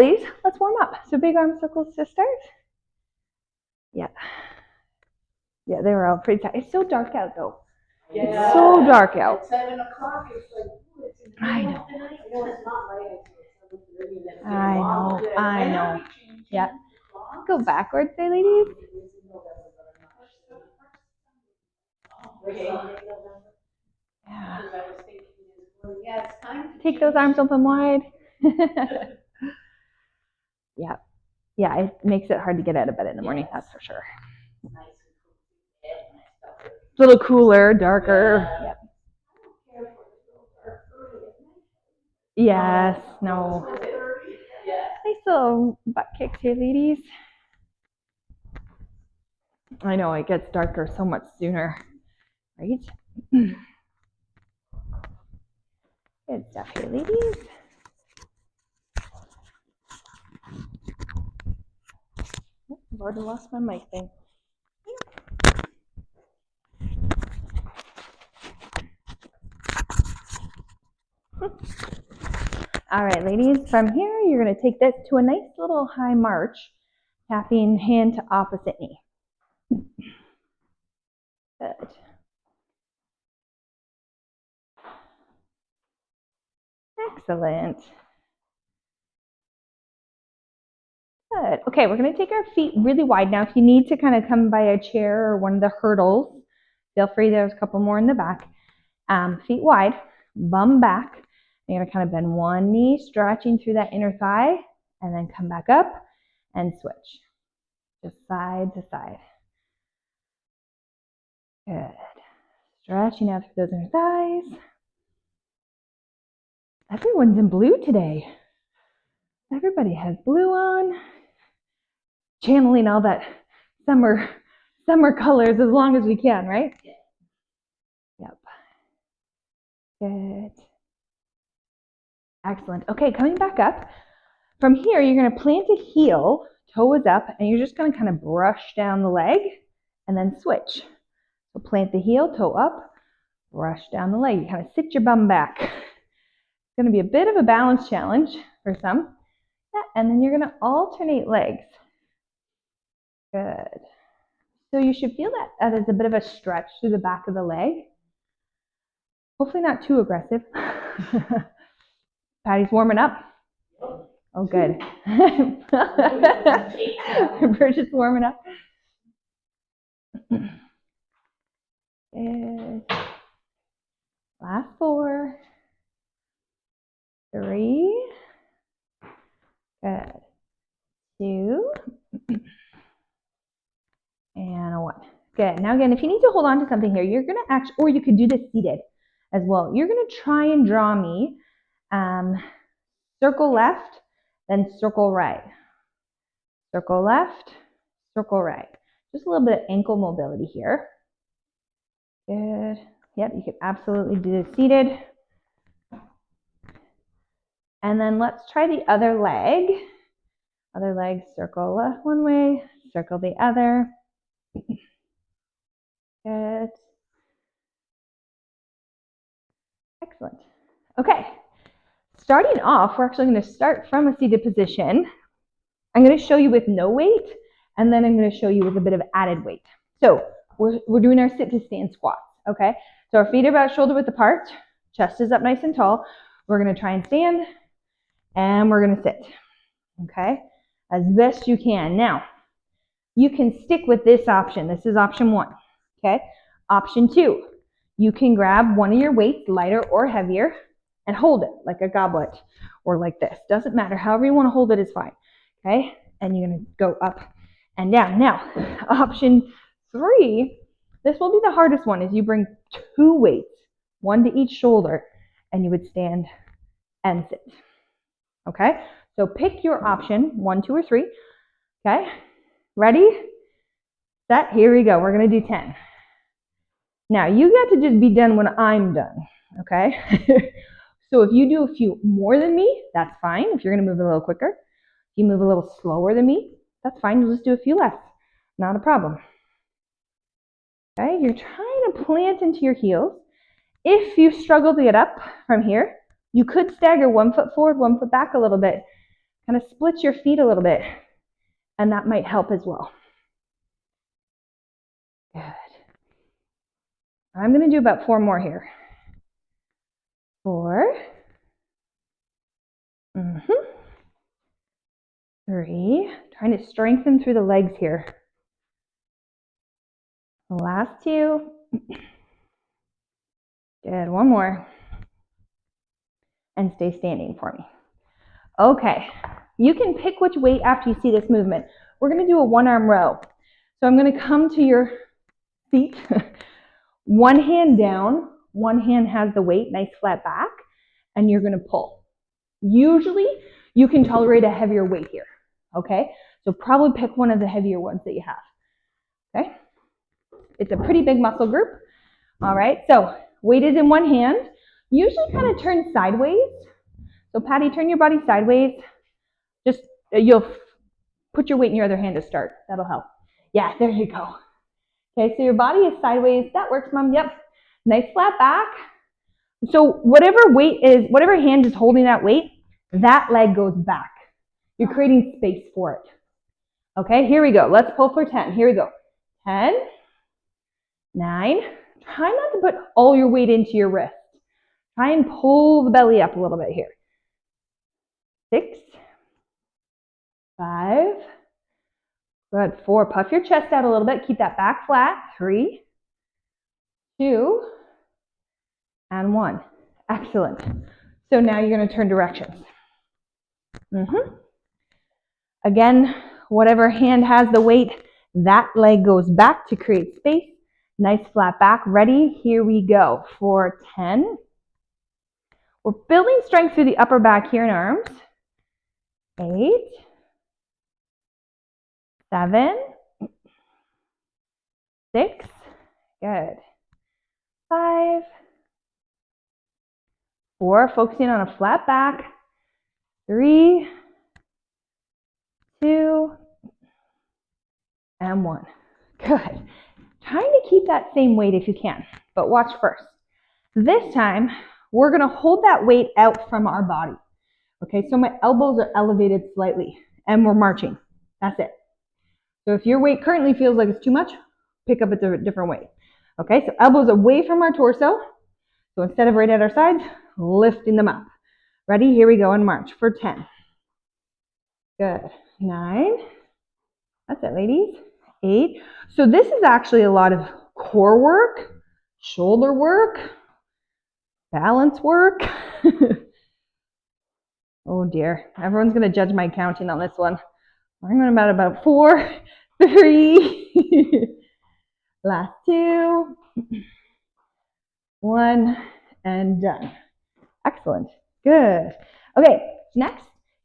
Please, let's warm up. So big arm circles to start. Yeah. Yeah, they were all pretty tight. It's so dark out though. Yeah. It's so dark out. At 7 o'clock, it's like, ooh, it's in the middle of the night. I know it's not light until 7:30. I know. Yeah. Go backwards there, ladies. Yeah. Yeah, it's time to take those arms open wide. Yeah. Yeah, it makes it hard to get out of bed in the morning, that's for sure. It's a little cooler, darker. Yeah. Yes, no. Nice little butt kicks here, ladies. I know, it gets darker so much sooner, right? Good stuff here, ladies. Oh, I've already lost my mic thing. All right, ladies, from here, you're going to take this to a nice little high march, tapping hand to opposite knee. Good. Excellent. Good. Okay, we're going to take our feet really wide. Now, if you need to kind of come by a chair or one of the hurdles, feel free. There's a couple more in the back. Feet wide, bum back. You're going to kind of bend one knee, stretching through that inner thigh, and then come back up and switch. Just side to side. Good. Stretching out through those inner thighs. Everyone's in blue today. Everybody has blue on. Channeling all that summer colors as long as we can, right? Yep. Good. Excellent. Okay, coming back up. From here, you're going to plant a heel, toe is up, and you're just going to kind of brush down the leg and then switch. So plant the heel, toe up, brush down the leg. You kind of sit your bum back. It's going to be a bit of a balance challenge for some. Yeah, and then you're going to alternate legs. Good. So you should feel that as a bit of a stretch through the back of the leg. Hopefully not too aggressive. Patty's warming up. Oh, good. Bridget's warming up. Good. Last 4. 3. Good. 2. And 1. Good. Now again, if you need to hold on to something here, you're going to actually, or you could do this seated as well. You're going to try and draw me circle left, then circle right. Circle left, circle right. Just a little bit of ankle mobility here. Good. Yep, you could absolutely do this seated. And then let's try the other leg. Other leg, circle left one way, circle the other. Good. Excellent. Okay. Starting off, we're actually going to start from a seated position. I'm going to show you with no weight, and then I'm going to show you with a bit of added weight. So we're doing our sit to stand squats, okay? So our feet are about shoulder width apart, chest is up nice and tall. We're going to try and stand, and we're going to sit, okay? As best you can. Now, you can stick with this option. This is option 1, okay? Option 2, you can grab one of your weights, lighter or heavier, and hold it like a goblet or like this. Doesn't matter. However you want to hold it is fine. Okay? And you're going to go up and down. Now, option 3, this will be the hardest one, is you bring 2 weights, 1 to each shoulder, and you would stand and sit. Okay? So pick your option, 1, 2, or 3. Okay? Ready? Set. Here we go. We're going to do 10. Now, you got to just be done when I'm done. Okay? So if you do a few more than me, that's fine. If you're going to move a little quicker. If you move a little slower than me, that's fine. You'll just do a few less. Not a problem. Okay, you're trying to plant into your heels. If you struggle to get up from here, you could stagger 1 foot forward, 1 foot back a little bit. kind of splits your feet a little bit, and that might help as well. Good. I'm going to do about 4 more here. 4. 3. Trying to strengthen through the legs here. The last 2. Good. 1 more. And stay standing for me. Okay. You can pick which weight after you see this movement. We're going to do a 1-arm row. So I'm going to come to your seat. 1 hand down. 1 hand has the weight, nice flat back. And you're going to pull. Usually, you can tolerate a heavier weight here. Okay? So probably pick one of the heavier ones that you have. Okay? It's a pretty big muscle group. All right, so weight is in 1 hand. Usually kind of turn sideways. So Patty, turn your body sideways. Just, you'll put your weight in your other hand to start. That'll help. Yeah, there you go. Okay, so your body is sideways. That works, Mom. Yep. Nice flat back. So whatever weight is, whatever hand is holding that weight, that leg goes back. You're creating space for it. Okay, here we go. Let's pull for 10. Here we go. 10, 9. Try not to put all your weight into your wrist. Try and pull the belly up a little bit here. 6, 5. Good. 4. Puff your chest out a little bit. Keep that back flat. 3, 2, and 1. Excellent. So now you're going to turn directions. Again, whatever hand has the weight, that leg goes back to create space. Nice flat back. Ready? Here we go. For 10. We're building strength through the upper back here in arms. 8, 7, 6. Good. 5, 4. Focusing on a flat back. 3, 2, and 1. Good. Trying to keep that same weight if you can, but watch first. This time, we're going to hold that weight out from our body. Okay, so my elbows are elevated slightly, and we're marching. That's it. So if your weight currently feels like it's too much, pick up a different weight. Okay, so elbows away from our torso. So instead of right at our sides, lifting them up. Ready? Here we go and march for 10. Good. 9. That's it, ladies. 8. So this is actually a lot of core work, shoulder work, balance work. Oh dear. Everyone's going to judge my counting on this one. I'm going about 4, 3, last 2, 1, and done. Excellent. Good. Okay, next,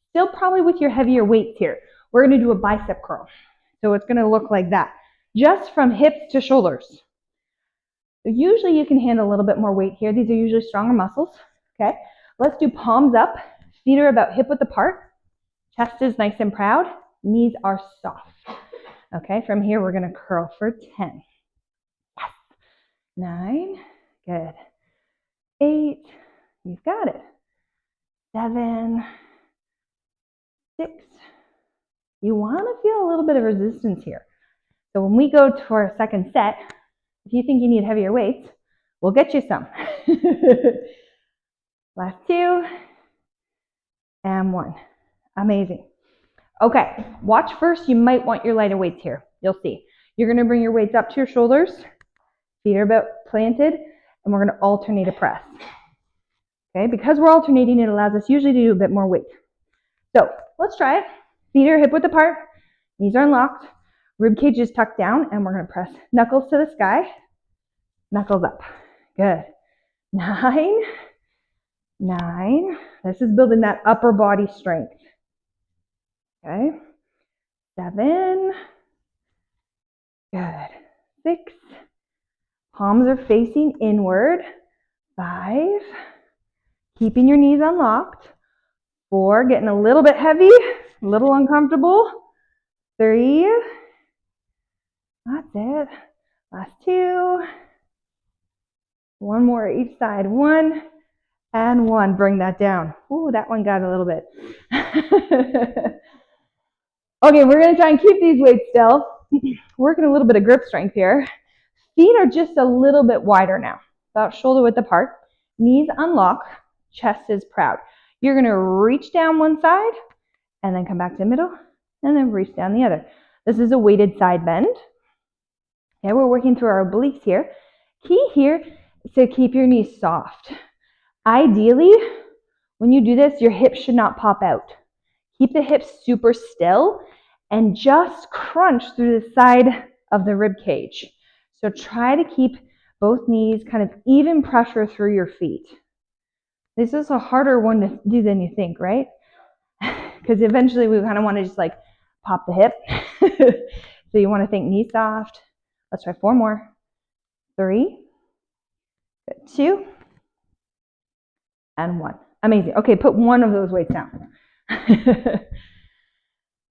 still probably with your heavier weights here, we're going to do a bicep curl. So it's going to look like that, just from hips to shoulders. So usually you can handle a little bit more weight here. These are usually stronger muscles. Okay, let's do palms up. Feet are about hip width apart. Chest is nice and proud. Knees are soft. Okay, from here we're going to curl for 10. Yes. 9. Good. 8. You've got it. 7. 6. You want to feel a little bit of resistance here. So when we go to our second set, if you think you need heavier weights, we'll get you some. Last 2. And 1. Amazing. Okay, watch first. You might want your lighter weights here. You'll see. You're going to bring your weights up to your shoulders. Feet are about planted. And we're going to alternate a press. Okay, because we're alternating, it allows us usually to do a bit more weight. So let's try it. Feet are hip width apart. Knees are unlocked. Rib cage is tucked down. And we're going to press knuckles to the sky. Knuckles up. Good. 9. 9. This is building that upper body strength. Okay. 7. Good. 6. Palms are facing inward. 5. Keeping your knees unlocked. 4. Getting a little bit heavy. A little uncomfortable. 3. That's it. Last 2. 1 more each side. 1. And 1. Bring that down. Ooh, that one got a little bit. Okay, we're going to try and keep these weights still. Working a little bit of grip strength here. Feet are just a little bit wider now, about shoulder width apart. Knees unlock, chest is proud. You're going to reach down one side and then come back to the middle and then reach down the other. This is a weighted side bend. Okay, we're working through our obliques here. Key here is to keep your knees soft. Ideally, when you do this, your hips should not pop out. Keep the hips super still and just crunch through the side of the rib cage. So try to keep both knees kind of even pressure through your feet. This is a harder one to do than you think, right? Because eventually we kind of want to just like pop the hip. So you want to think knee soft. Let's try 4 more. 3, 2, and 1. Amazing. Okay, put one of those weights down.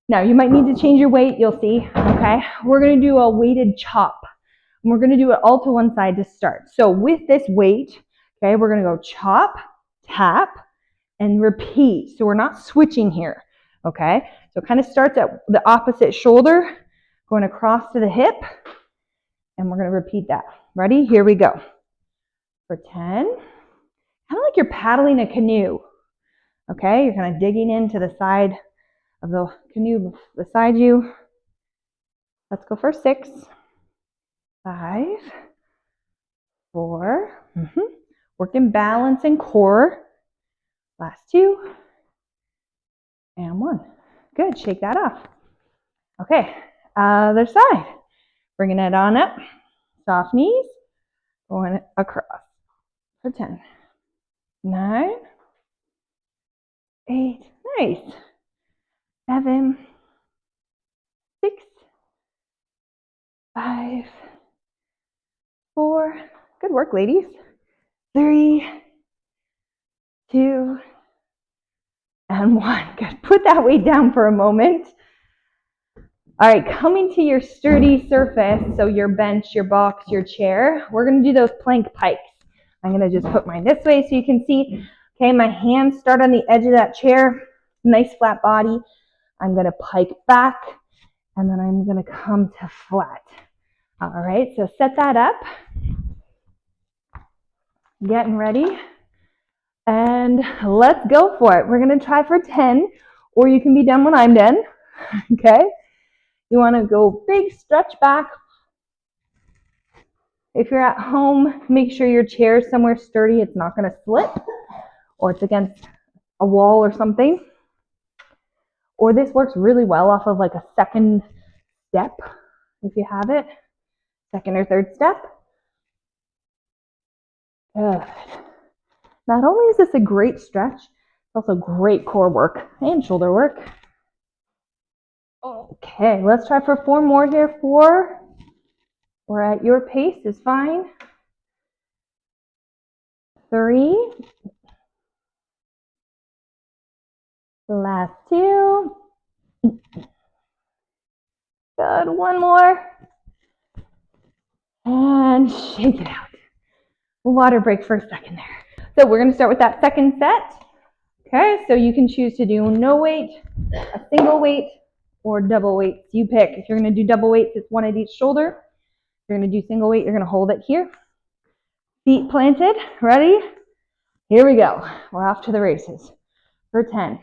Now you might need to change your weight, you'll see, okay? We're gonna do a weighted chop. And we're gonna do it all to one side to start. So with this weight, okay, we're gonna go chop, tap, and repeat. So we're not switching here, okay? So it kind of starts at the opposite shoulder, going across to the hip, and we're gonna repeat that. Ready? Here we go. For 10, kind of like you're paddling a canoe, okay? You're kind of digging into the side of the canoe beside you. Let's go for 6, 5, 4. Working balance and core. Last 2, and 1. Good, shake that off. Okay, other side. Bringing it on up. Soft knees, going across for 10, 9, 8, nice. 7, 6, 5, 4, good work, ladies. 3, 2, and 1. Good. Put that weight down for a moment. All right, coming to your sturdy surface, so your bench, your box, your chair, we're going to do those plank pikes. I'm going to just put mine this way so you can see. Okay, my hands start on the edge of that chair, nice flat body. I'm going to pike back, and then I'm going to come to flat. All right, so set that up. Getting ready. And let's go for it. We're going to try for 10, or you can be done when I'm done. Okay? You want to go big stretch back. If you're at home, make sure your chair is somewhere sturdy. It's not going to slip, or it's against a wall or something. Or this works really well off of like a second step, if you have it. Second or third step. Good. Not only is this a great stretch, it's also great core work and shoulder work. Okay, let's try for 4 more here. 4, or at your pace is fine. 3, the last 2. Good, 1 more. And shake it out. Water break for a second there. So we're going to start with that second set. Okay, so you can choose to do no weight, a single weight, or double weights. You pick. If you're going to do double weights, it's 1 at each shoulder. If you're going to do single weight, you're going to hold it here. Feet planted. Ready? Here we go. We're off to the races. For 10.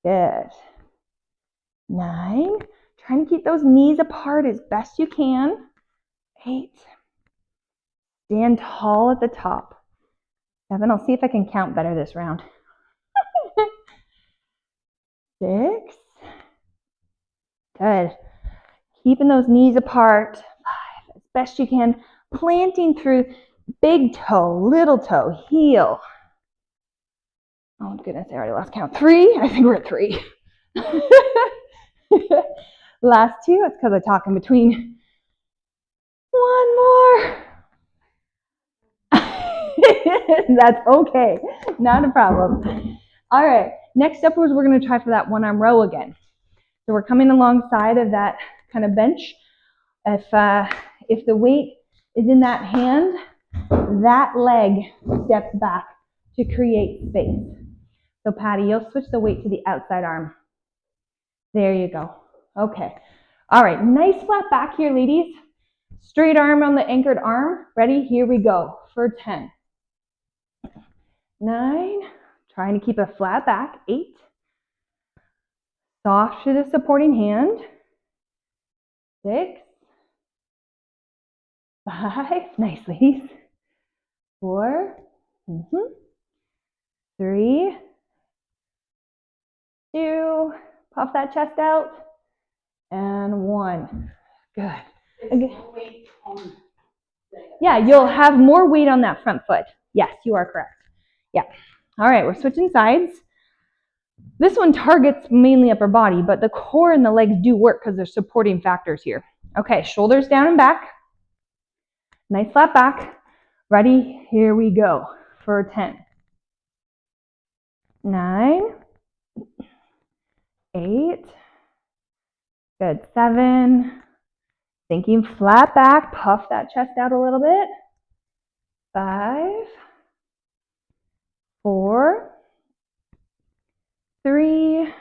Good. 9. Trying to keep those knees apart as best you can. 8. Stand tall at the top. 7. I'll see if I can count better this round. 6. Good. Keeping those knees apart. 5. As best you can. Planting through big toe, little toe, heel. Oh goodness, I already lost count. 3. I think we're at 3. Last 2. That's because I talk in between. 1 more. That's okay. Not a problem. All right. Next up is we're going to try for that 1 arm row again. So we're coming alongside of that kind of bench. If the weight is in that hand, that leg steps back to create space. So Patty, you'll switch the weight to the outside arm. There you go. Okay. All right, nice flat back here, ladies. Straight arm on the anchored arm. Ready? Here we go for 10. 9. Trying to keep a flat back. 8. Soft to the supporting hand. 6. 5. Nice, ladies. 4. 3. 2. Puff that chest out. And 1. Good. Okay. Yeah, you'll have more weight on that front foot. Yes, you are correct. Yeah. All right, we're switching sides. This one targets mainly upper body, but the core and the legs do work because they're supporting factors here. Okay, shoulders down and back. Nice flat back. Ready? Here we go for 10. 9. 8. Good. 7. Thinking flat back. Puff that chest out a little bit. 5. 4. 3.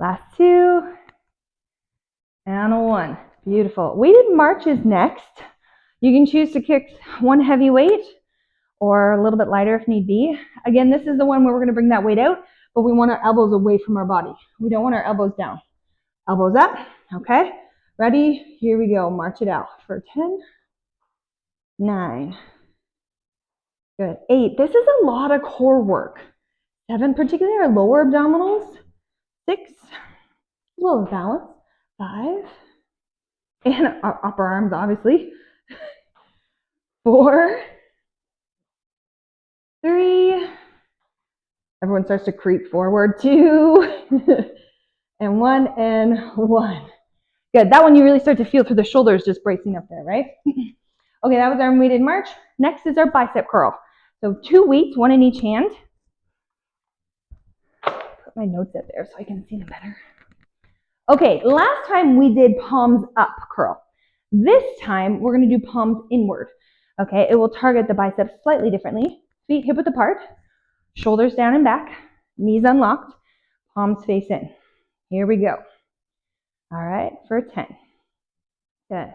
Last 2. And a 1. Beautiful. Weighted march is next. You can choose to kick one heavy weight or a little bit lighter if need be. Again, this is the one where we're going to bring that weight out, but we want our elbows away from our body. We don't want our elbows down. Elbows up. Okay. Ready? Here we go. March it out for 10. 9. Good. 8. This is a lot of core work. 7, particularly our lower abdominals. 6. A little balance. 5. And our upper arms, obviously. 4. 3. Everyone starts to creep forward. 2. And 1 and 1. Good. That one you really start to feel through the shoulders just bracing up there, right? Okay, that was our weighted march. Next is our bicep curl. So 2 weights, 1 in each hand. Put my notes up there so I can see them better. Okay, last time we did palms up curl. This time we're going to do palms inward. Okay, it will target the biceps slightly differently. Feet hip width apart, shoulders down and back, knees unlocked, palms face in. Here we go. All right, for 10. Good.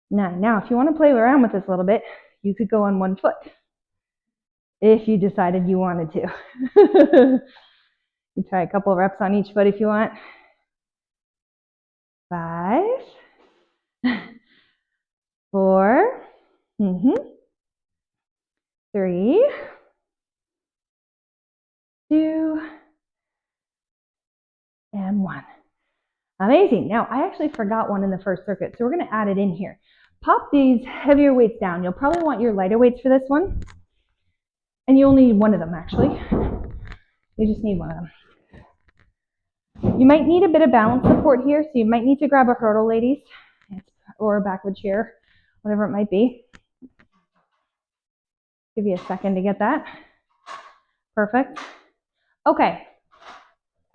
9. Now, if you want to play around with this a little bit, you could go on one foot if you decided you wanted to. You try a couple of reps on each foot if you want. 5. 4. 3. 2. And 1. Amazing. Now, I actually forgot one in the first circuit, so we're going to add it in here. Pop these heavier weights down. You'll probably want your lighter weights for this one. And you'll need one of them, actually. You just need one of them. You might need a bit of balance support here, so you might need to grab a hurdle, ladies, or a backward chair, whatever it might be. Give you a second to get that. Perfect. Okay.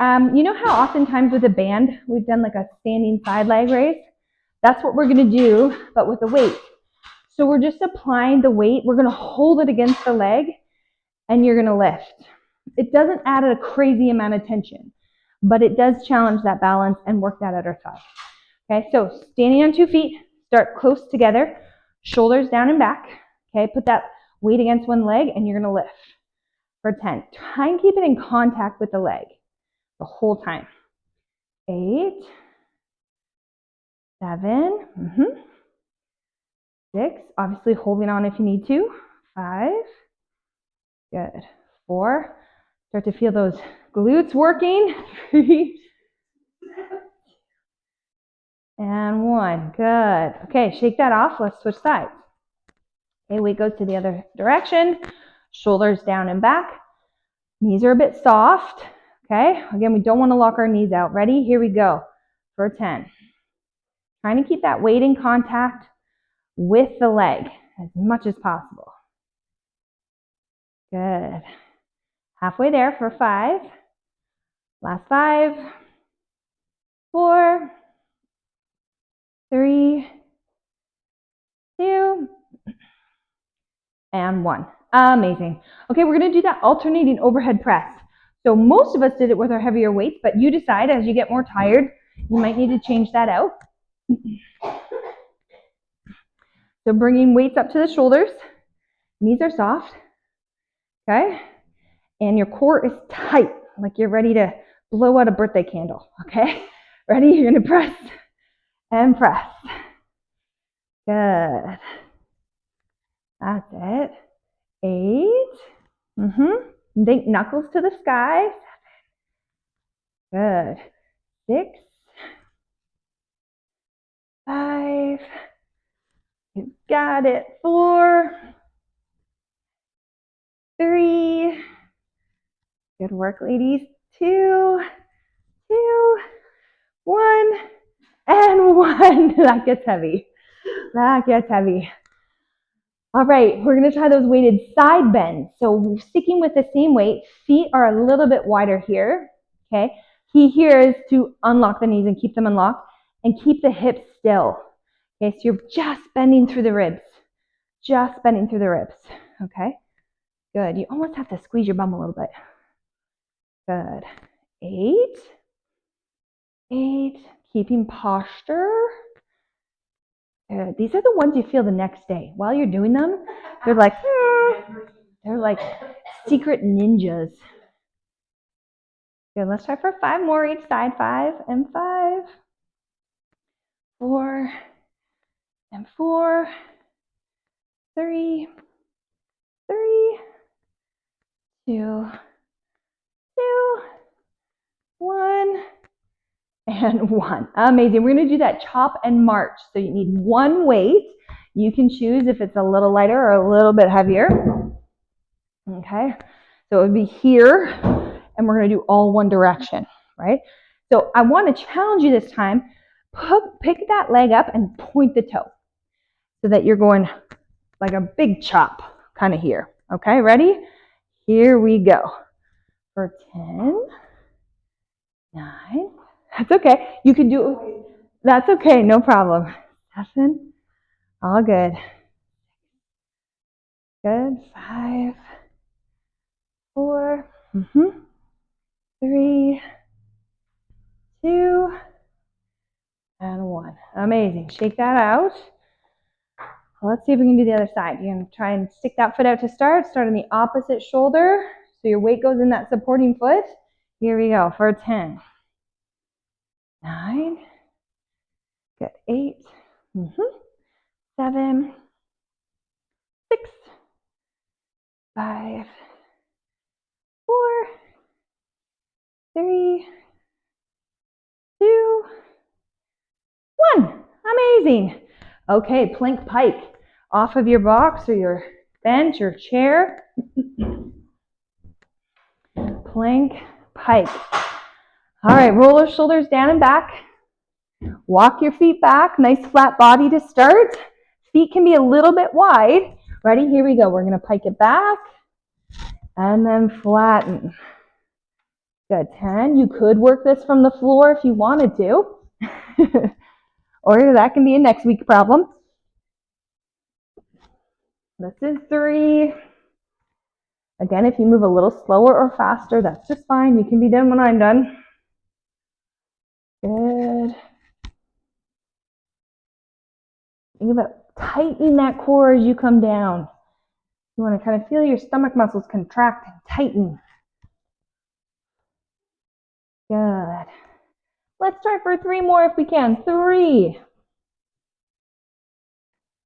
You know how oftentimes with a band, we've done like a standing side leg raise? That's what we're going to do, but with a weight. So we're just applying the weight. We're going to hold it against the leg, and you're going to lift. It doesn't add a crazy amount of tension, but it does challenge that balance and work that outer thigh. Okay, so standing on 2 feet, start close together, shoulders down and back. Okay, put that weight against one leg, and you're going to lift for 10. Try and keep it in contact with the leg the whole time. 8, 7, 6, obviously holding on if you need to. 5, good. 4, start to feel those glutes working. 3, and 1, good. Okay, shake that off. Let's switch sides. Okay, weight goes to the other direction. Shoulders down and back. Knees are a bit soft. Okay, again, we don't want to lock our knees out. Ready? Here we go for 10. Trying to keep that weight in contact with the leg as much as possible. Good. Halfway there for 5. Last 5. 4. 3. 2. And 1. Amazing. Okay, we're going to do that alternating overhead press. So most of us did it with our heavier weights, but you decide as you get more tired, you might need to change that out. So bringing weights up to the shoulders, knees are soft, okay? And your core is tight, like you're ready to blow out a birthday candle, okay? Ready? You're gonna press and press. Good. That's it. 8. Think knuckles to the sky. 7. Good. 6. 5. You got it. 4. 3. Good work, ladies. 2. 1. And 1. That gets heavy. That gets heavy. All right, we're going to try those weighted side bends. So sticking with the same weight, feet are a little bit wider here, okay? Key here is to unlock the knees and keep them unlocked and keep the hips still. Okay, so you're just bending through the ribs. Just bending through the ribs, okay? Good, you almost have to squeeze your bum a little bit. Good. 8. 8, keeping posture. These are the ones you feel the next day. While you're doing them, they're like secret ninjas. Good, let's try for 5 more each side. 5 and 5. 4 and 4. 3. 3. 2. 2. 1. And 1. Amazing. We're going to do that chop and march. So you need one weight. You can choose if it's a little lighter or a little bit heavier. Okay. So it would be here, and we're going to do all one direction, right? So I want to challenge you this time. Pick that leg up and point the toe so that you're going like a big chop kind of here. Okay, ready? Here we go. For 10, 9. That's okay. You can do it. That's okay. No problem. 7. All good. Good. 5. 4. 3. 2. And 1. Amazing. Shake that out. Let's see if we can do the other side. You're going to try and stick that foot out to start. Start on the opposite shoulder. So your weight goes in that supporting foot. Here we go for 10. 9. Good. 8. 7. 6. 5. 4. 3. 2. 1. Amazing. Okay, plank pike. Off of your box or your bench or chair. Plank pike. All right, roll those shoulders down and back. Walk your feet back. Nice flat body to start. Feet can be a little bit wide. Ready? Here we go. We're going to pike it back and then flatten. Good. 10. You could work this from the floor if you wanted to. Or that can be a next week problem. This is 3. Again, if you move a little slower or faster, that's just fine. You can be done when I'm done. Good. Think about tightening that core as you come down. You want to kind of feel your stomach muscles contract and tighten. Good. Let's try for 3 more if we can. 3.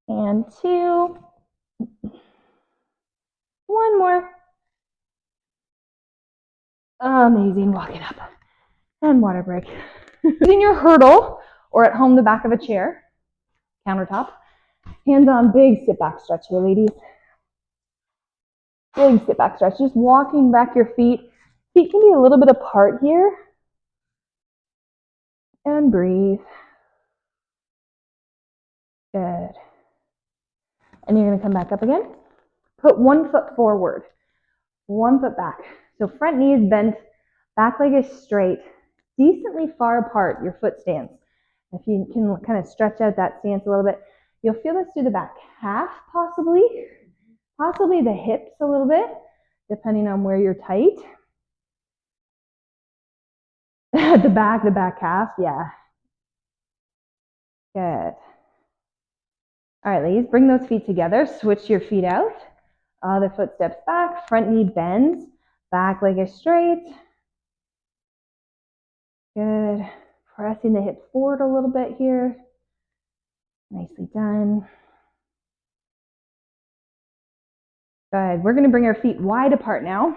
And 2. 1 more. Amazing. Walk it up. And water break. Using your hurdle or at home the back of a chair, countertop. Hands on, big sit back stretch here, ladies. Big sit back stretch. Just walking back your feet. Feet can be a little bit apart here. And breathe. Good. And you're going to come back up again. Put 1 foot forward, 1 foot back. So front knee is bent, back leg is straight, decently far apart, your foot stance. If you can kind of stretch out that stance a little bit, you'll feel this through the back half possibly, possibly the hips a little bit, depending on where you're tight. the back calf, yeah. Good. All right, ladies, bring those feet together. Switch your feet out. Other foot steps back. Front knee bends. Back leg is straight. Good. Pressing the hips forward a little bit here. Nicely done. Good. We're going to bring our feet wide apart now.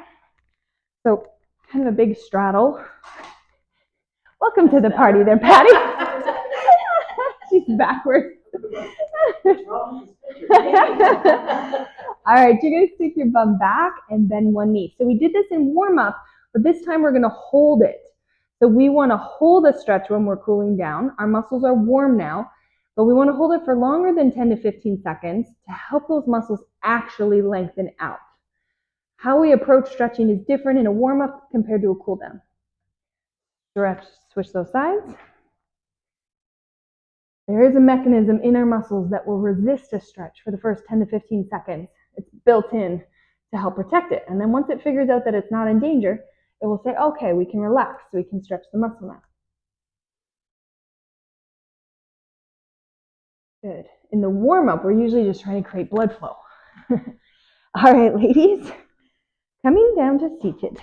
So kind of a big straddle. Welcome to the party there, Patty. She's backwards. All right, you're going to stick your bum back and bend one knee. So we did this in warm up, but this time we're going to hold it. So we want to hold a stretch when we're cooling down. Our muscles are warm now, but we want to hold it for longer than 10 to 15 seconds to help those muscles actually lengthen out. How we approach stretching is different in a warm up compared to a cool down. Stretch, switch those sides. There is a mechanism in our muscles that will resist a stretch for the first 10 to 15 seconds. It's built in to help protect it. And then once it figures out that it's not in danger, it will say, okay, we can relax, we can stretch the muscle now. Good. In the warm-up, we're usually just trying to create blood flow. All right, ladies, coming down to seated.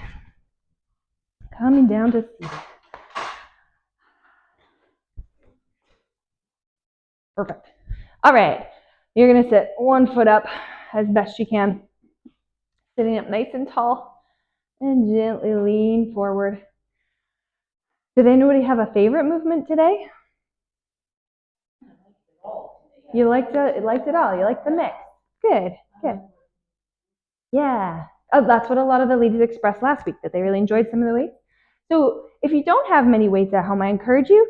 Coming down to seated. Perfect. All right, you're gonna sit one foot up as best you can. Sitting up nice and tall and gently lean forward. Did anybody have a favorite movement today? You liked it all. You liked the mix. Good, good. Yeah. Oh, that's what a lot of the ladies expressed last week, that they really enjoyed some of the weights. So if you don't have many weights at home, I encourage you,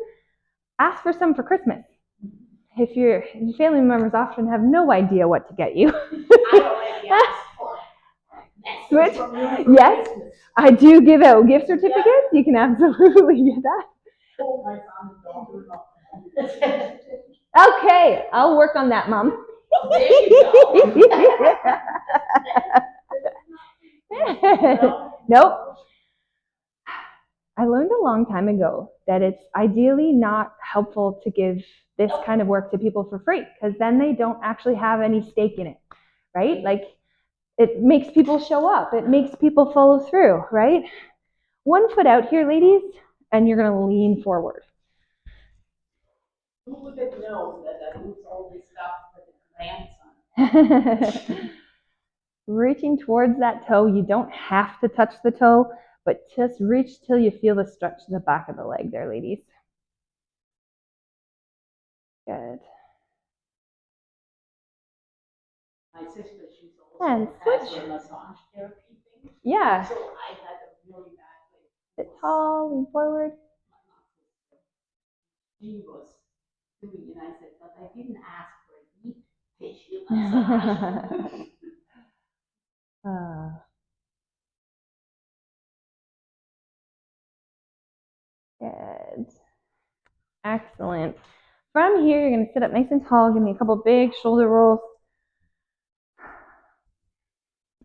ask for some for Christmas. If your family members often have no idea what to get you. Switch. Yes, I do give out gift certificates. You can absolutely get that. Okay, I'll work on that, Mom. Nope. I learned a long time ago that it's ideally not helpful to give this kind of work to people for free, because then they don't actually have any stake in it, right? Like, it makes people show up. It makes people follow through, right? One foot out here, ladies, and you're going to lean forward. Who would have known that moves all this stuff with a grandson? Reaching towards that toe. You don't have to touch the toe, but just reach till you feel the stretch to the back of the leg there, ladies. Good. My sister, she's also has a massage therapy thing. Yeah. So I had a really bad way. Sit tall, lean forward. She was doing, and I said, but I didn't ask for a deep tissue massage. Good. Excellent. From here, you're going to sit up nice and tall. Give me a couple big shoulder rolls.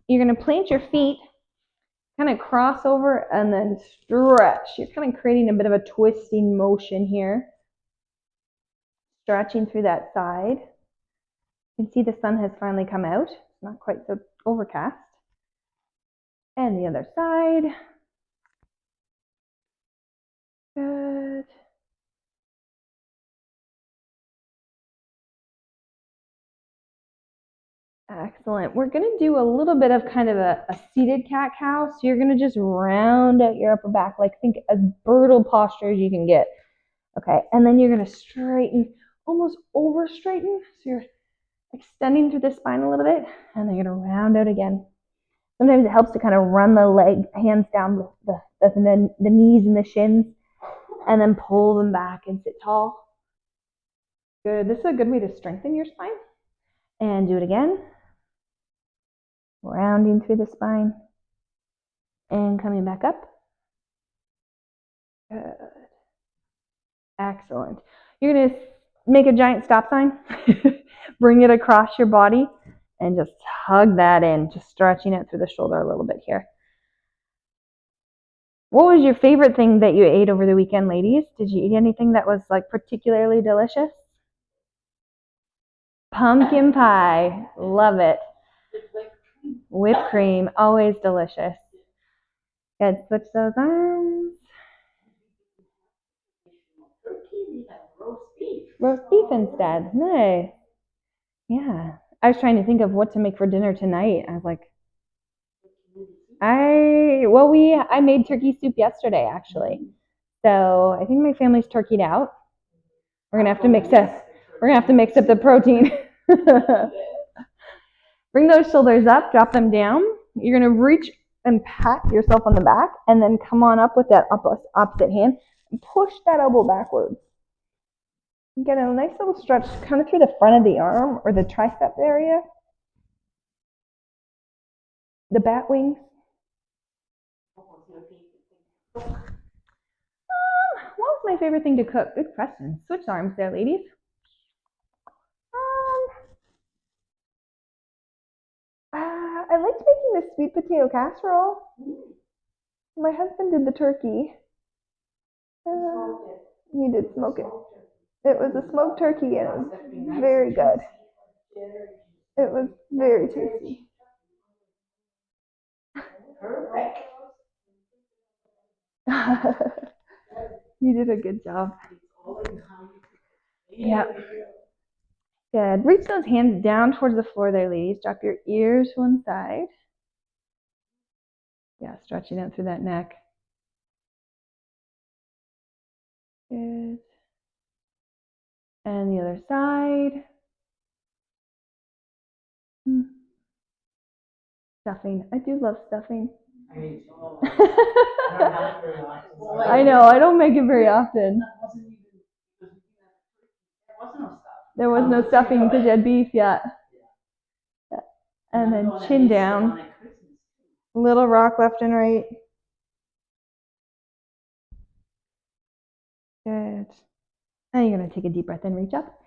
You're going to plant your feet, kind of cross over, and then stretch. You're kind of creating a bit of a twisting motion here. Stretching through that side. You can see the sun has finally come out. It's not quite so overcast. And the other side. Good. Excellent. We're going to do a little bit of kind of a seated cat-cow. So you're going to just round out your upper back, like think as brutal posture as you can get. Okay, and then you're going to straighten, almost over straighten. So you're extending through the spine a little bit, and then you're going to round out again. Sometimes it helps to kind of run the hands down the knees and the shins, and then pull them back and sit tall. Good. This is a good way to strengthen your spine. And do it again. Rounding through the spine and coming back up. Good. Excellent. You're going to make a giant stop sign. Bring it across your body and just hug that in, just stretching it through the shoulder a little bit here. What was your favorite thing that you ate over the weekend, ladies? Did you eat anything that was like particularly delicious? Pumpkin pie. Love it. Whipped cream. Always delicious. Good. Switch those arms. Roast beef instead. Nice. Yeah. I was trying to think of what to make for dinner tonight. I was like, I made turkey soup yesterday actually. So I think my family's turkeyed out. We're gonna have to mix up the protein. Bring those shoulders up, drop them down. You're gonna reach and pat yourself on the back, and then come on up with that opposite hand and push that elbow backwards. Get a nice little stretch kind of through the front of the arm or the tricep area, the bat wings. What was my favorite thing to cook? Good question. Switch arms there, ladies. I liked making the sweet potato casserole. My husband did the turkey. He did smoke it. It was a smoked turkey and it was very good. It was very tasty. Perfect. You did a good job. Yeah. Good. Reach those hands down towards the floor there, ladies. Drop your ears to one side. Yeah, stretching out through that neck. Good. And the other side. Stuffing. I do love stuffing. I know, I don't make it very often. There was no stuffing because you had beef yet. And then chin down. Little rock left and right. Good. And you're going to take a deep breath in, reach up.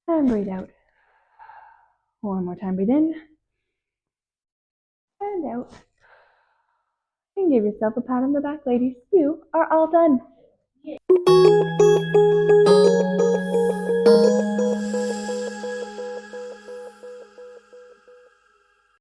And breathe out. One more time, breathe in. And out. And give yourself a pat on the back, ladies. You are all done.